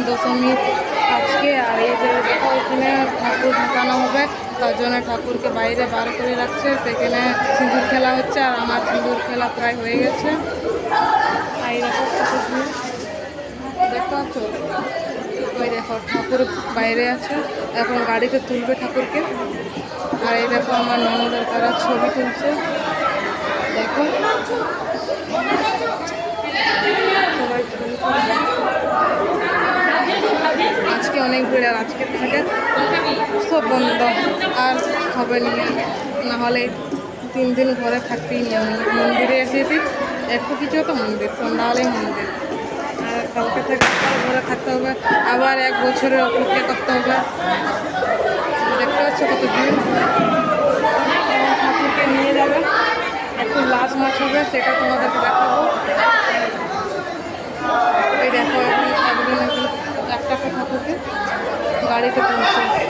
দশমী আজকে। আর এই যে দেখো এখানে ঠাকুর ঢাকানো হবে, তার জন্য ঠাকুরকে বাইরে বার করে রাখছে। সেখানে সিঁদুর খেলা হচ্ছে, আর আমার সিঁদুর খেলা প্রায় হয়ে গেছে। আর এই দেখো দেখতে পাচ্ছ, ওই দেখো ঠাকুর বাইরে আছে, এখন গাড়িতে তুলবে ঠাকুরকে। আর এই দেখো আমার ননদের তারা ছবি তুলছে, দেখো সবাই ছবি তুলছে। আজকে অনেক ভিড়, আর আজকে থেকে সব বন্ধ, আর হবে না হলে 3 দিন ঘরে থাকতেই নিয়ে মন্দিরে এসেছি, একটু কিছু তো মন্দির, সন্ধ্যা হলেই মন্দির। আর কালকে থেকে ঘরে থাকতে হবে, আবার 1 বছরের অপেক্ষা করতে হবে। দেখতে পাচ্ছ কত ভিড়। ঠাকুরকে নিয়ে যাবে, একটু লাশ মাছ হবে, সেটা তোমাদেরকে দেখাবো। এই দেখো এখন একদিন একটা ঠাকুরকে গাড়িতে তুলছে।